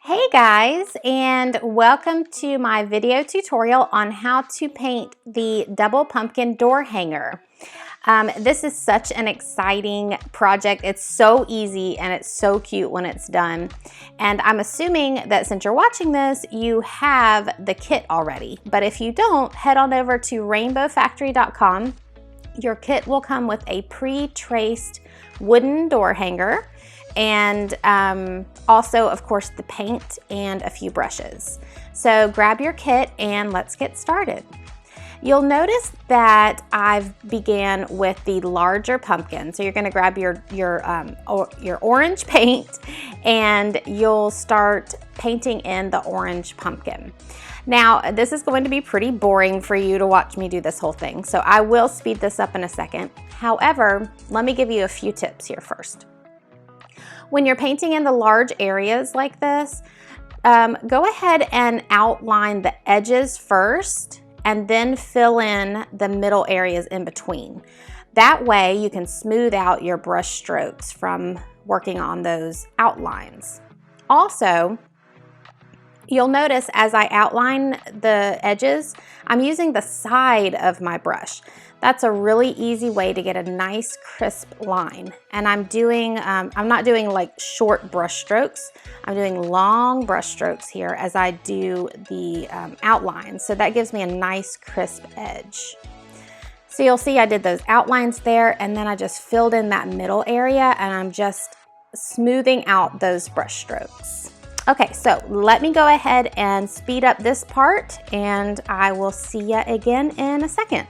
Hey guys, and welcome to my video tutorial on how to paint the double pumpkin door hanger. This is such an exciting project. It's so easy and it's so cute when it's done. And I'm assuming that since you're watching this, you have the kit already. But if you don't, head on over to rainbowfactory.com. Your kit will come with a pre-traced wooden door hanger and also, of course, the paint and a few brushes. So grab your kit and let's get started. You'll notice that I've began with the larger pumpkin. So you're going to grab your orange paint and you'll start painting in the orange pumpkin. Now, this is going to be pretty boring for you to watch me do this whole thing, so I will speed this up in a second. However, let me give you a few tips here first. When you're painting in the large areas like this, go ahead and outline the edges first and then fill in the middle areas in between. That way you can smooth out your brush strokes from working on those outlines. Also, you'll notice as I outline the edges, I'm using the side of my brush. That's a really easy way to get a nice crisp line. And I'm not doing like short brush strokes. I'm doing long brush strokes here as I do the outline. So that gives me a nice crisp edge. So you'll see I did those outlines there and then I just filled in that middle area and I'm just smoothing out those brush strokes. Okay, so let me go ahead and speed up this part and I will see you again in a second.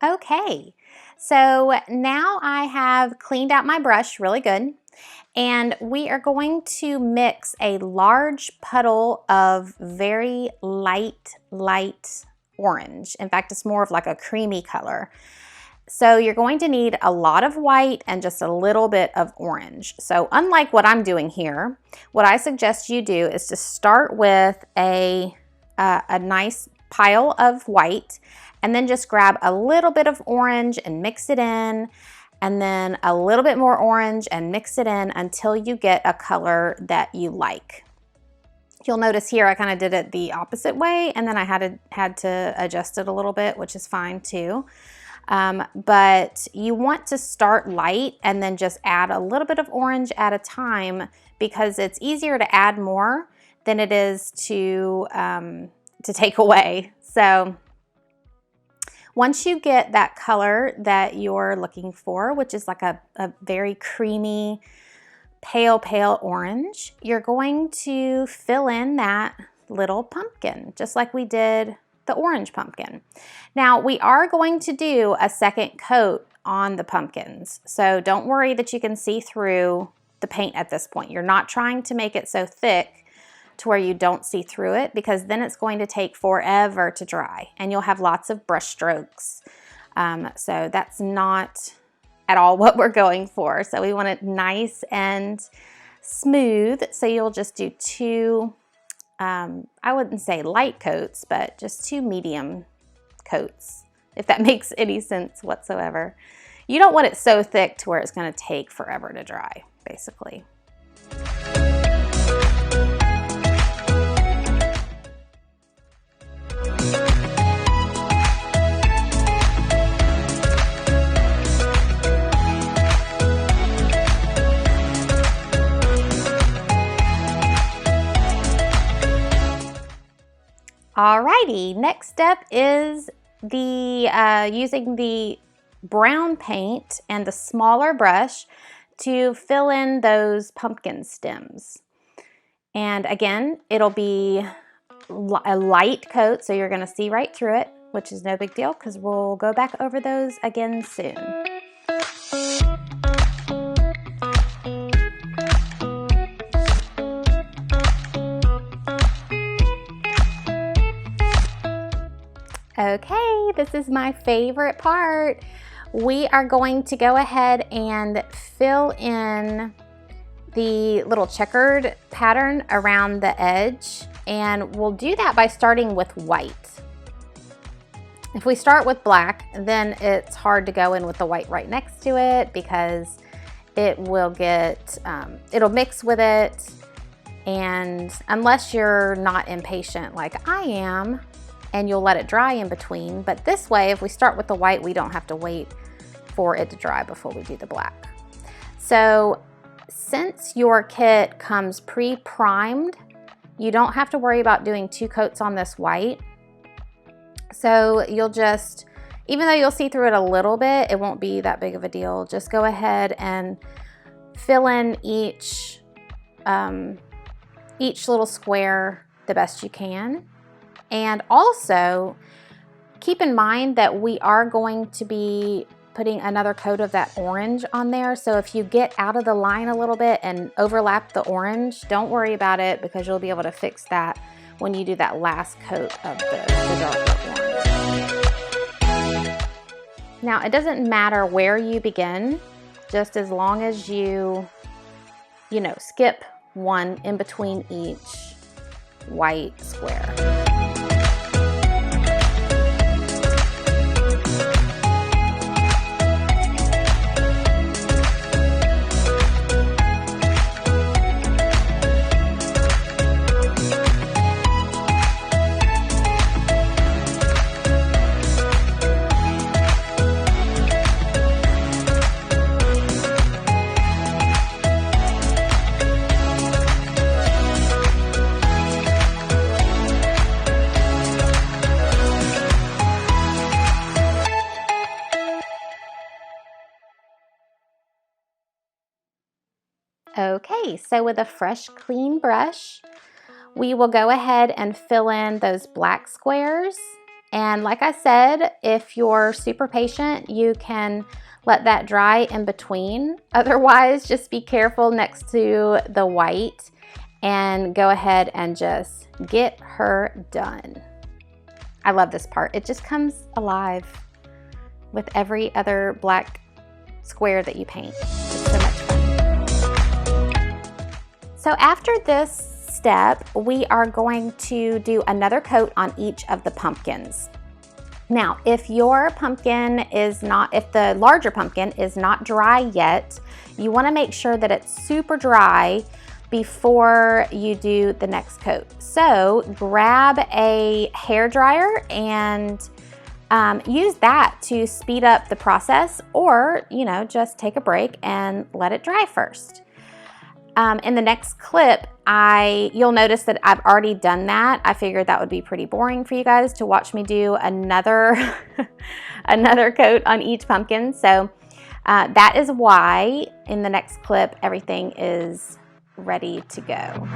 Okay, so now I have cleaned out my brush really good, and we are going to mix a large puddle of very light orange. In fact, it's more of like a creamy color. So you're going to need a lot of white and just a little bit of orange. So unlike what I'm doing here, what I suggest you do is to start with a nice pile of white and then just grab a little bit of orange and mix it in, and then a little bit more orange and mix it in until you get a color that you like. You'll notice here I kind of did it the opposite way and then I had to adjust it a little bit, which is fine too. But you want to start light and then just add a little bit of orange at a time because it's easier to add more than it is to take away. So once you get that color that you're looking for, which is like a very creamy, pale orange, you're going to fill in that little pumpkin, just like we did the orange pumpkin. Now, we are going to do a second coat on the pumpkins, so don't worry that you can see through the paint at this point. You're not trying to make it so thick to where you don't see through it, because then it's going to take forever to dry and you'll have lots of brush strokes. So that's not at all what we're going for. So we want it nice and smooth. So you'll just do two, I wouldn't say light coats, but just two medium coats, if that makes any sense whatsoever. You don't want it so thick to where it's going to take forever to dry, basically. Alrighty, next step is using the brown paint and the smaller brush to fill in those pumpkin stems. And again, it'll be a light coat, so you're going to see right through it, which is no big deal because we'll go back over those again soon. this is my favorite part. We are going to go ahead and fill in the little checkered pattern around the edge, and we'll do that by starting with white. If we start with black, then it's hard to go in with the white right next to it because it will get, it'll mix with it. And unless you're not impatient like I am, and you'll let it dry in between. But this way, if we start with the white, we don't have to wait for it to dry before we do the black. So since your kit comes pre-primed, you don't have to worry about doing 2 coats on this white. So you'll just, even though you'll see through it a little bit, it won't be that big of a deal. Just go ahead and fill in each little square the best you can. And also keep in mind that we are going to be putting another coat of that orange on there. So if you get out of the line a little bit and overlap the orange, don't worry about it because you'll be able to fix that when you do that last coat of the darker orange. Now, it doesn't matter where you begin, just as long as you skip one in between each white square. Okay, so with a fresh, clean brush, we will go ahead and fill in those black squares. And like I said, if you're super patient, you can let that dry in between. Otherwise, just be careful next to the white and go ahead and just get her done. I love this part. It just comes alive with every other black square that you paint. It's so much fun. So after this step, we are going to do another coat on each of the pumpkins. Now, if your pumpkin is not, if the larger pumpkin is not dry yet, you want to make sure that it's super dry before you do the next coat. So grab a hair dryer and use that to speed up the process, or just take a break and let it dry first. In the next clip, you'll notice that I've already done that. I figured that would be pretty boring for you guys to watch me do another another coat on each pumpkin. So that is why in the next clip, everything is ready to go.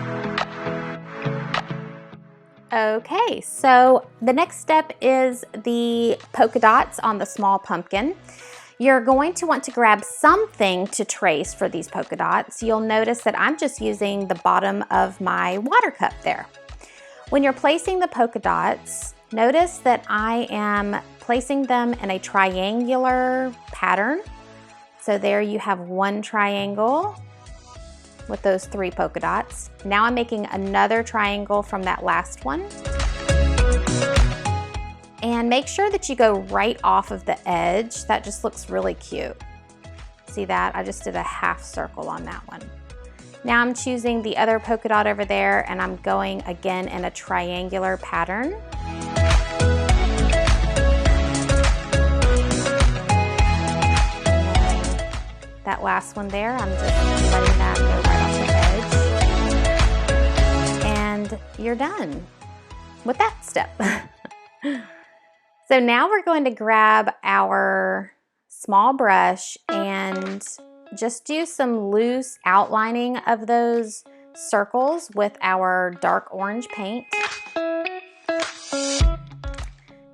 Okay, so the next step is the polka dots on the small pumpkin. You're going to want to grab something to trace for these polka dots. You'll notice that I'm just using the bottom of my water cup there. When you're placing the polka dots, notice that I am placing them in a triangular pattern. So there you have one triangle with those 3 polka dots. Now I'm making another triangle from that last one. And make sure that you go right off of the edge. That just looks really cute. See that? I just did a half circle on that one. Now I'm choosing the other polka dot over there and I'm going again in a triangular pattern. That last one there, I'm just letting that go right off the edge. And you're done with that step. So now we're going to grab our small brush and just do some loose outlining of those circles with our dark orange paint.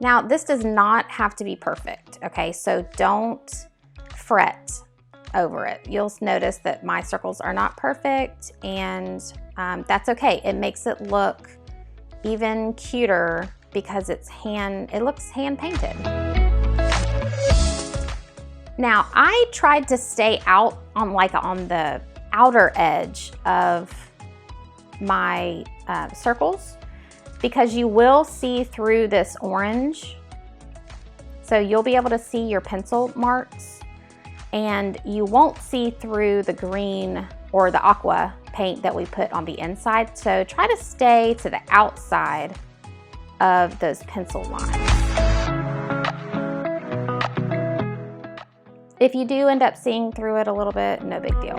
Now this does not have to be perfect, okay? So don't fret over it. You'll notice that my circles are not perfect, and that's okay. It makes it look even cuter because it looks hand painted. Now, I tried to stay out on the outer edge of my circles because you will see through this orange. So you'll be able to see your pencil marks and you won't see through the green or the aqua paint that we put on the inside. So try to stay to the outside of those pencil lines. If you do end up seeing through it a little bit, no big deal.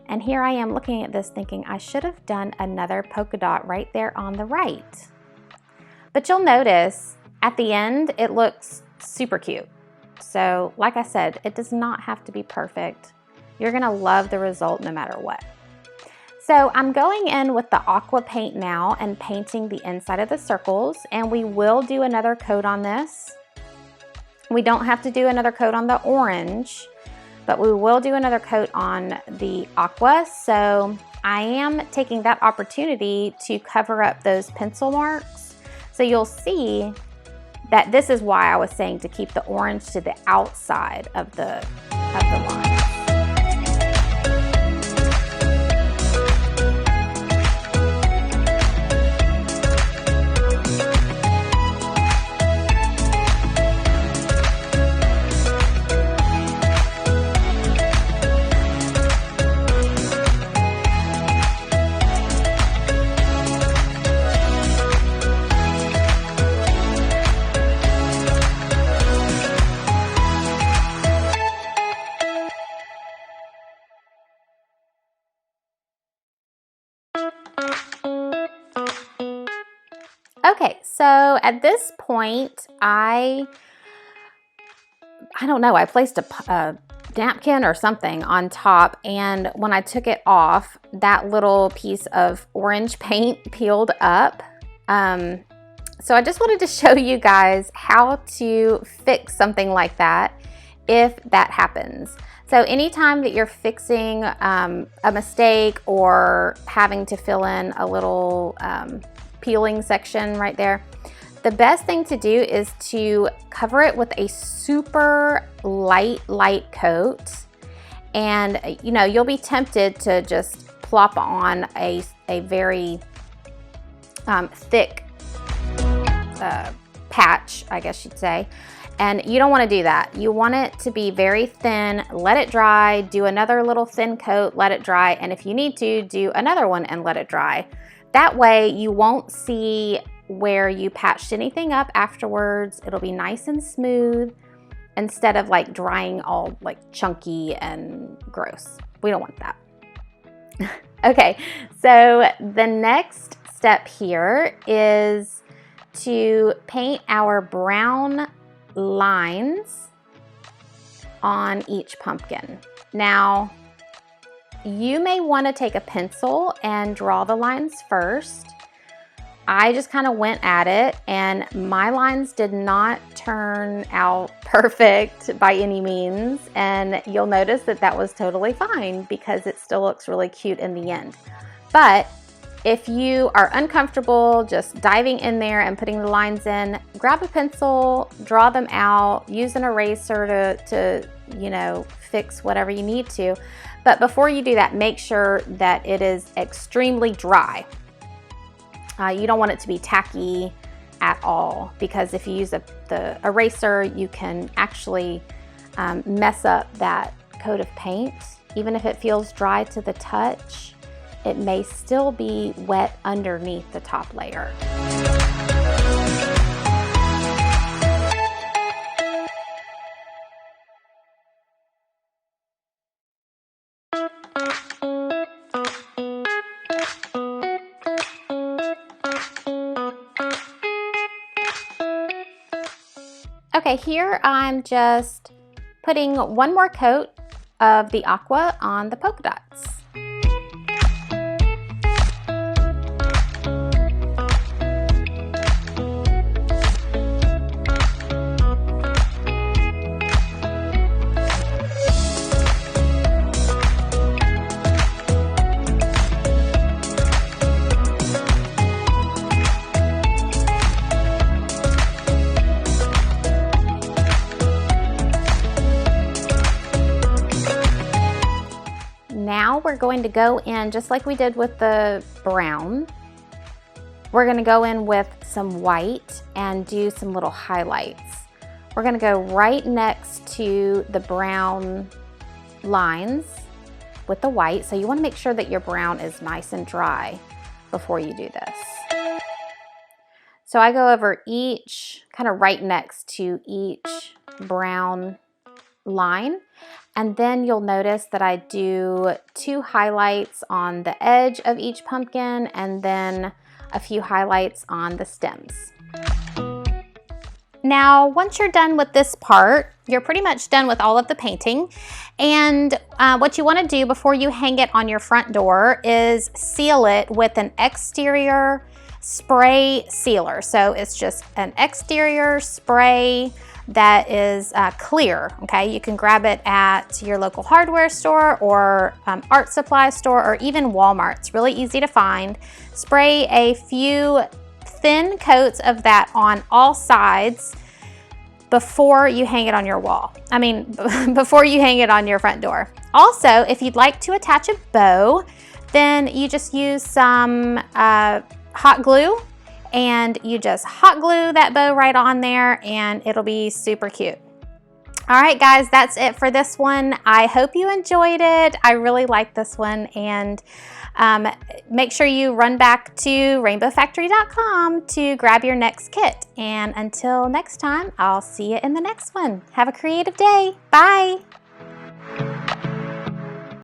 And here I am looking at this thinking I should have done another polka dot right there on the right. But you'll notice at the end, it looks super cute. So like I said, it does not have to be perfect. You're gonna love the result no matter what. So I'm going in with the aqua paint now and painting the inside of the circles, and we will do another coat on this. We don't have to do another coat on the orange, but we will do another coat on the aqua. So I am taking that opportunity to cover up those pencil marks. So you'll see that this is why I was saying to keep the orange to the outside of the line. Okay, so at this point, I don't know, I placed a napkin or something on top, and when I took it off, that little piece of orange paint peeled up. So I just wanted to show you guys how to fix something like that if that happens. So anytime that you're fixing a mistake or having to fill in a little peeling section right there, the best thing to do is to cover it with a super light coat. And you know, you'll be tempted to just plop on a very thick patch, I guess you'd say. And you don't want to do that. You want it to be very thin, let it dry, do another little thin coat, let it dry, and if you need to, do another one and let it dry. That way you won't see where you patched anything up afterwards. It'll be nice and smooth instead of like drying all like chunky and gross. We don't want that. Okay, so the next step here is to paint our brown lines on each pumpkin. Now, you may want to take a pencil and draw the lines first. I just kind of went at it, and my lines did not turn out perfect by any means, and you'll notice that that was totally fine because it still looks really cute in the end. But if you are uncomfortable just diving in there and putting the lines in, grab a pencil, draw them out, use an eraser to you know, fix whatever you need to. But before you do that, make sure that it is extremely dry. You don't want it to be tacky at all, because if you use the eraser, you can actually mess up that coat of paint. Even if it feels dry to the touch, it may still be wet underneath the top layer. Okay, here I'm just putting one more coat of the aqua on the polka dots. we're going to go in, just like we did with the brown, we're going to go in with some white and do some little highlights. We're going to go right next to the brown lines with the white. So you want to make sure that your brown is nice and dry before you do this. So I go over each, kind of right next to each brown line, and then you'll notice that I do 2 highlights on the edge of each pumpkin and then a few highlights on the stems. Now, once you're done with this part, you're pretty much done with all of the painting. And what you want to do before you hang it on your front door is seal it with an exterior spray sealer. So it's just an exterior spray that is clear, okay? You can grab it at your local hardware store or art supply store or even Walmart. It's really easy to find. Spray a few thin coats of that on all sides before you hang it on your wall. I mean, before you hang it on your front door. Also, if you'd like to attach a bow, then you just use some hot glue, and you just hot glue that bow right on there and it'll be super cute. All right, guys, that's it for this one. I hope you enjoyed it. I really like this one, and make sure you run back to rainbowfactory.com to grab your next kit. And until next time, I'll see you in the next one. Have a creative day. Bye.